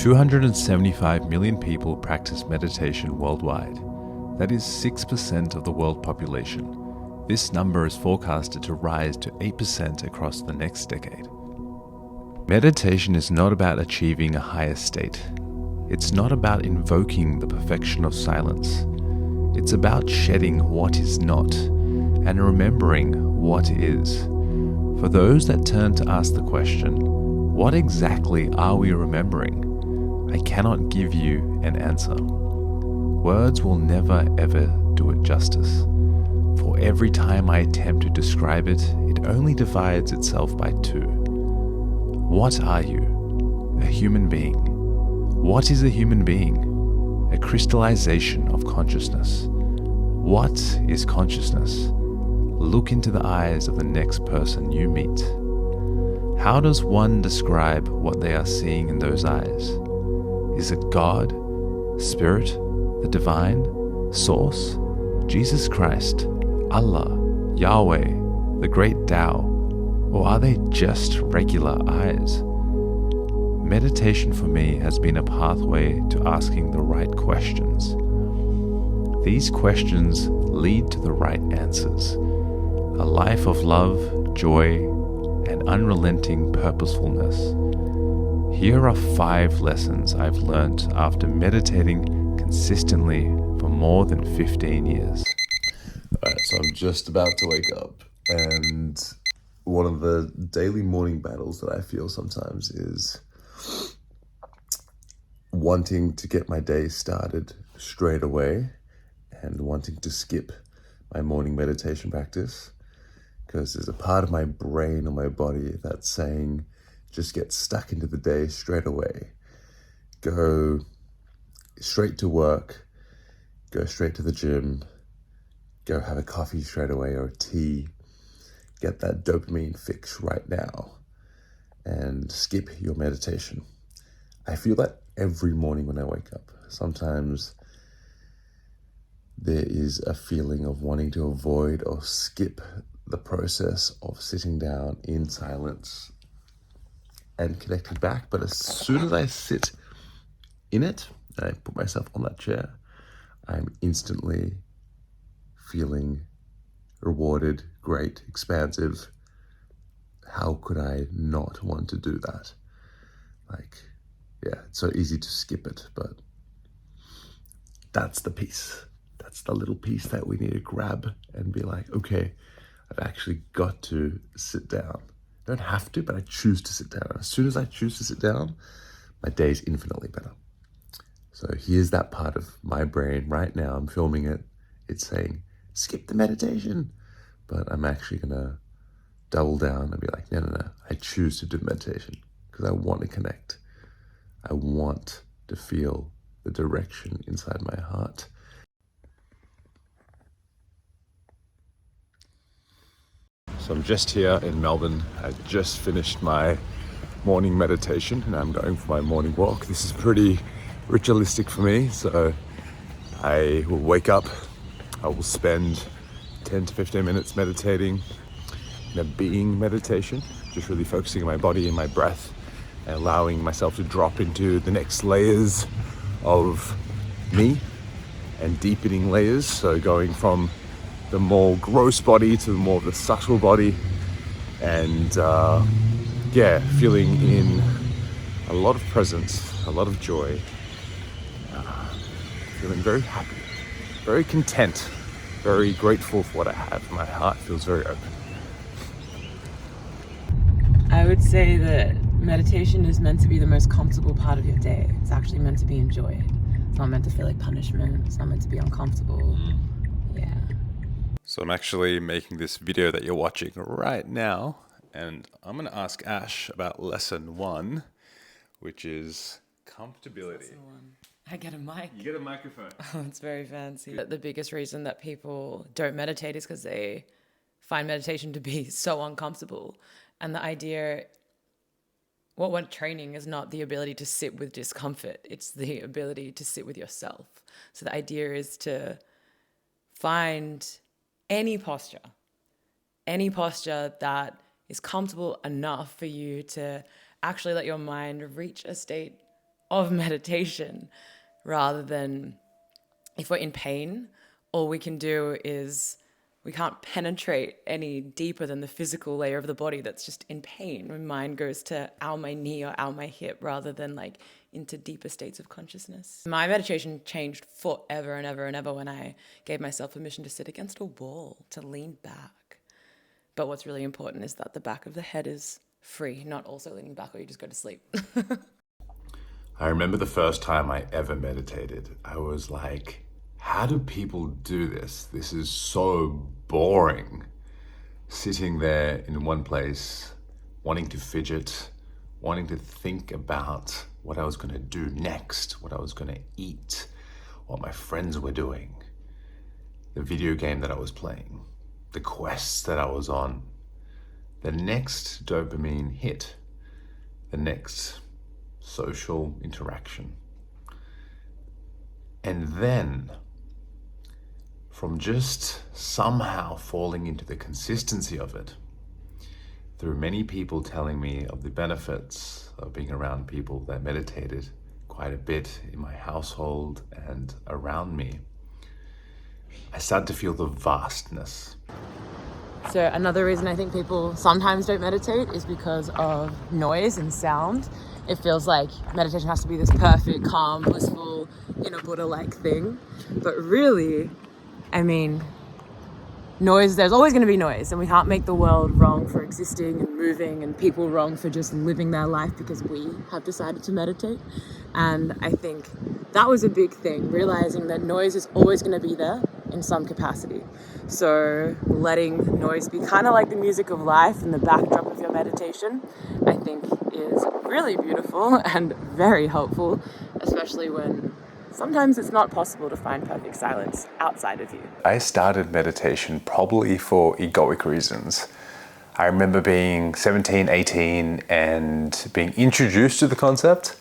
275 million people practice meditation worldwide. That is 6% of the world population. This number is forecasted to rise to 8% across the next decade. Meditation is not about achieving a higher state. It's not about invoking the perfection of silence. It's about shedding what is not and remembering what is. For those that turn to ask the question, what exactly are we remembering? I cannot give you an answer. Words will never ever do it justice. For every time I attempt to describe it, it only divides itself by two. What are you? A human being. What is a human being? A crystallization of consciousness. What is consciousness? Look into the eyes of the next person you meet. How does one describe what they are seeing in those eyes? Is it God, Spirit, the Divine, Source, Jesus Christ, Allah, Yahweh, the Great Tao, or are they just regular eyes? Meditation for me has been a pathway to asking the right questions. These questions lead to the right answers. A life of love, joy, and unrelenting purposefulness. Here are 5 lessons I've learned after meditating consistently for more than 15 years. Alright, so I'm just about to wake up, and one of the daily morning battles that I feel sometimes is wanting to get my day started straight away and wanting to skip my morning meditation practice, because there's a part of my brain or my body that's saying, just get stuck into the day straight away. Go straight to work, go straight to the gym, go have a coffee straight away or a tea, get that dopamine fix right now, and skip your meditation. I feel that every morning when I wake up. Sometimes there is a feeling of wanting to avoid or skip the process of sitting down in silence and connecting back. But as soon as I sit in it, and I put myself on that chair, I'm instantly feeling rewarded, great, expansive. How could I not want to do that? It's so easy to skip it, but that's the piece. That's the little piece that we need to grab and be like, okay, I've actually got to sit down. I don't have to, but I choose to sit down. As soon as I choose to sit down, my day is infinitely better. So here's that part of my brain right now. I'm filming it. It's saying, skip the meditation. But I'm actually going to double down and be like, no. I choose to do meditation because I want to connect. I want to feel the direction inside my heart. So I'm just here in Melbourne. I just finished my morning meditation and I'm going for my morning walk. This is pretty ritualistic for me. So I will wake up, I will spend 10 to 15 minutes meditating in a being meditation, just really focusing on my body and my breath and allowing myself to drop into the next layers of me and deepening layers. So going from the more gross body to more of the subtle body, and feeling in a lot of presence, a lot of joy, feeling very happy, very content, very grateful for what I have. My heart feels very open. I would say that meditation is meant to be the most comfortable part of your day. It's actually meant to be enjoyed. It's not meant to feel like punishment. It's not meant to be uncomfortable. Yeah. So I'm actually making this video that you're watching right now, and I'm going to ask Ash about lesson 1, which is comfortability. I get a mic. You get a microphone. Oh, it's very fancy. The biggest reason that people don't meditate is because they find meditation to be so uncomfortable. And the idea, what we're training is not the ability to sit with discomfort. It's the ability to sit with yourself. So the idea is to find any posture that is comfortable enough for you to actually let your mind reach a state of meditation, rather than if we're in pain, all we can do is we can't penetrate any deeper than the physical layer of the body that's just in pain. My mind goes to ow my knee or ow my hip rather than like into deeper states of consciousness. My meditation changed forever and ever and ever when I gave myself permission to sit against a wall, to lean back. But what's really important is that the back of the head is free, not also leaning back or you just go to sleep. I remember the first time I ever meditated. I was like, how do people do this? This is so boring. Sitting there in one place, wanting to fidget, wanting to think about what I was going to do next, what I was going to eat, what my friends were doing, the video game that I was playing, the quests that I was on, the next dopamine hit, the next social interaction. And then, from just somehow falling into the consistency of it, through many people telling me of the benefits of being around people that meditated quite a bit in my household and around me, I started to feel the vastness. So another reason I think people sometimes don't meditate is because of noise and sound. It feels like meditation has to be this perfect, calm, blissful, Buddha-like thing. But really, I mean, noise, there's always going to be noise, and we can't make the world wrong for existing and moving and people wrong for just living their life because we have decided to meditate. And I think that was a big thing, realizing that noise is always going to be there in some capacity. So letting noise be kind of like the music of life and the backdrop of your meditation, I think is really beautiful and very helpful, especially when sometimes it's not possible to find perfect silence outside of you. I started meditation probably for egoic reasons. I remember being 17, 18 and being introduced to the concept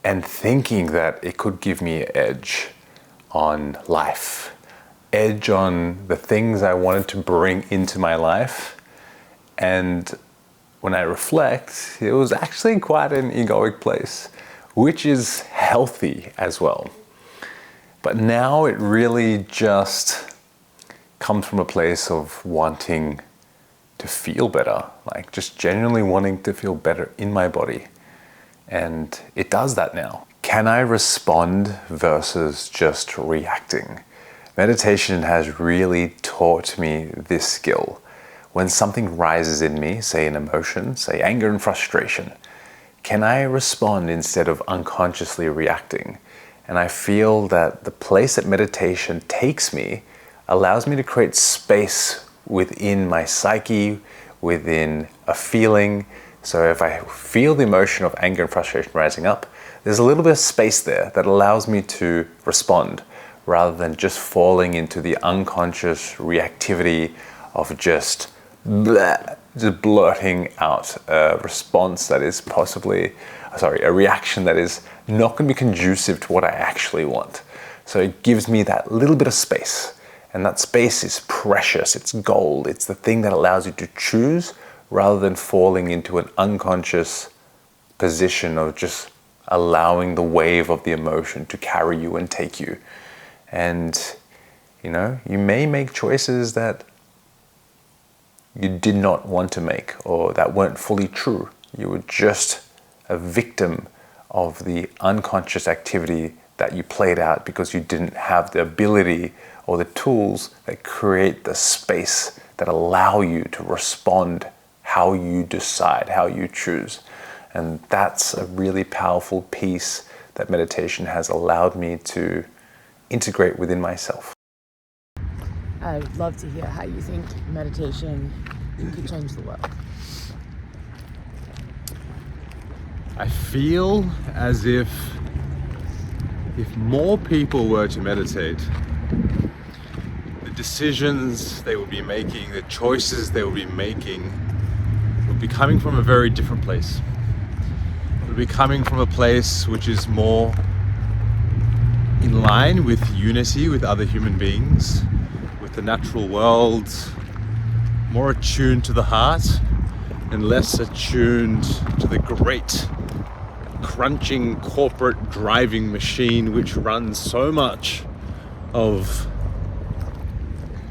and thinking that it could give me an edge on life, edge on the things I wanted to bring into my life. And when I reflect, it was actually quite an egoic place, which is healthy as well. But now it really just comes from a place of wanting to feel better, like just genuinely wanting to feel better in my body. And it does that now. Can I respond versus just reacting? Meditation has really taught me this skill. When something rises in me, say an emotion, say anger and frustration, can I respond instead of unconsciously reacting? And I feel that the place that meditation takes me allows me to create space within my psyche, within a feeling. So if I feel the emotion of anger and frustration rising up, there's a little bit of space there that allows me to respond rather than just falling into the unconscious reactivity of just blurting out a response that is a reaction that is not going to be conducive to what I actually want. So it gives me that little bit of space, and that space is precious, it's gold, it's the thing that allows you to choose rather than falling into an unconscious position of just allowing the wave of the emotion to carry you and take you. And you may make choices that you did not want to make or that weren't fully true. You were just a victim of the unconscious activity that you played out because you didn't have the ability or the tools that create the space that allow you to respond how you decide, how you choose. And that's a really powerful piece that meditation has allowed me to integrate within myself. I'd love to hear how you think meditation could change the world. I feel as if more people were to meditate, the decisions they would be making, the choices they would be making would be coming from a very different place. It would be coming from a place which is more in line with unity with other human beings, with the natural world, more attuned to the heart and less attuned to the great crunching corporate driving machine which runs so much of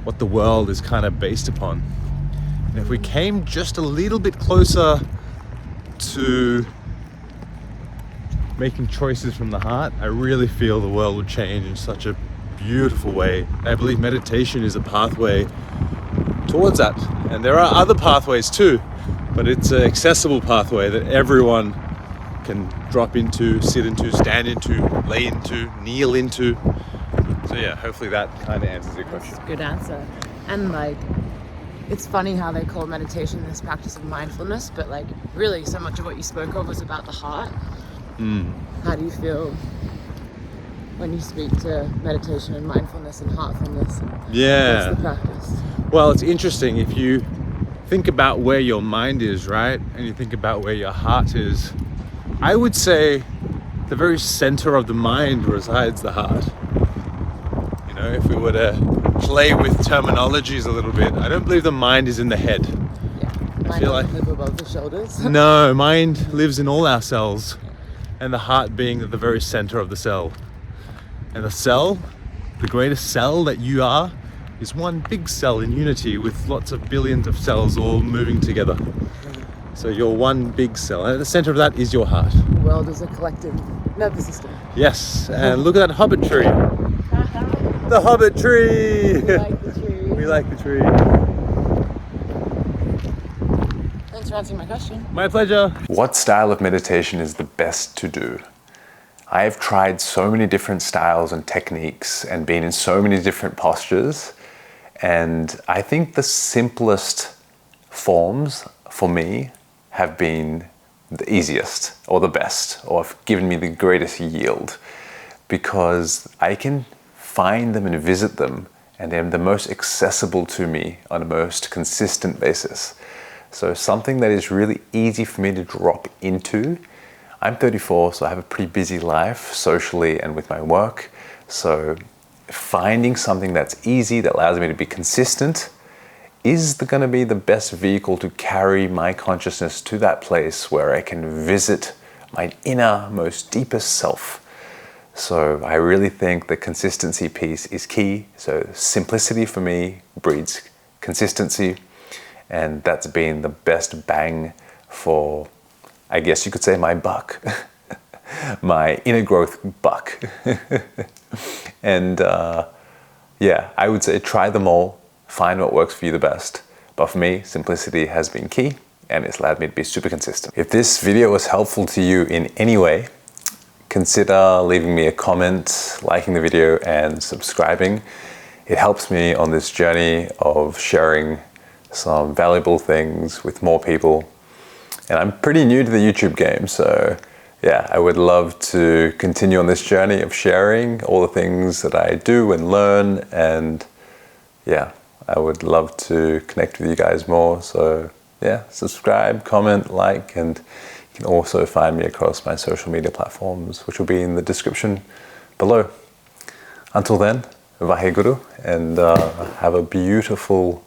what the world is kind of based upon. And if we came just a little bit closer to making choices from the heart, I really feel the world would change in such a beautiful way. I believe meditation is a pathway towards that. And there are other pathways too, but it's an accessible pathway that everyone can drop into, sit into, stand into, lay into, kneel into. So yeah, hopefully that kind of answers your question. Good answer. And like, it's funny how they call meditation this practice of mindfulness, but like really so much of what you spoke of was about the heart. How do you feel when you speak to meditation and mindfulness and heartfulness? Yeah. What's the practice? Well, it's interesting. If you think about where your mind is, right, and you think about where your heart is, I would say the very center of the mind resides the heart. You know, if we were to play with terminologies a little bit, I don't believe the mind is in the head. Yeah. Mind doesn't live above the shoulders. No, mind lives in all our cells, and the heart being at the very center of the cell. And the cell, the greatest cell that you are, is one big cell in unity with lots of billions of cells all moving together. So you're one big cell, and at the center of that is your heart. The world is a collective nervous system. Yes, and look at that hobbit tree. The hobbit tree! We like the tree. We like the tree. Thanks for answering my question. My pleasure. What style of meditation is the best to do? I have tried so many different styles and techniques and been in so many different postures, and I think the simplest forms for me have been the easiest or the best, or have given me the greatest yield, because I can find them and visit them, and they're the most accessible to me on a most consistent basis. So something that is really easy for me to drop into. I'm 34, so I have a pretty busy life socially and with my work. So finding something that's easy, that allows me to be consistent, is going to be the best vehicle to carry my consciousness to that place where I can visit my inner, most deepest self. So I really think the consistency piece is key. So simplicity for me breeds consistency, and that's been the best bang for, I guess you could say, my buck, my inner growth buck. And yeah, I would say try them all, find what works for you the best. But for me, simplicity has been key, and it's allowed me to be super consistent. If this video was helpful to you in any way, consider leaving me a comment, liking the video, and subscribing. It helps me on this journey of sharing some valuable things with more people. And I'm pretty new to the YouTube game, so yeah, I would love to continue on this journey of sharing all the things that I do and learn, and yeah, I would love to connect with you guys more. So yeah, subscribe, comment, like, and you can also find me across my social media platforms, which will be in the description below. Until then, Vaheguru, and have a beautiful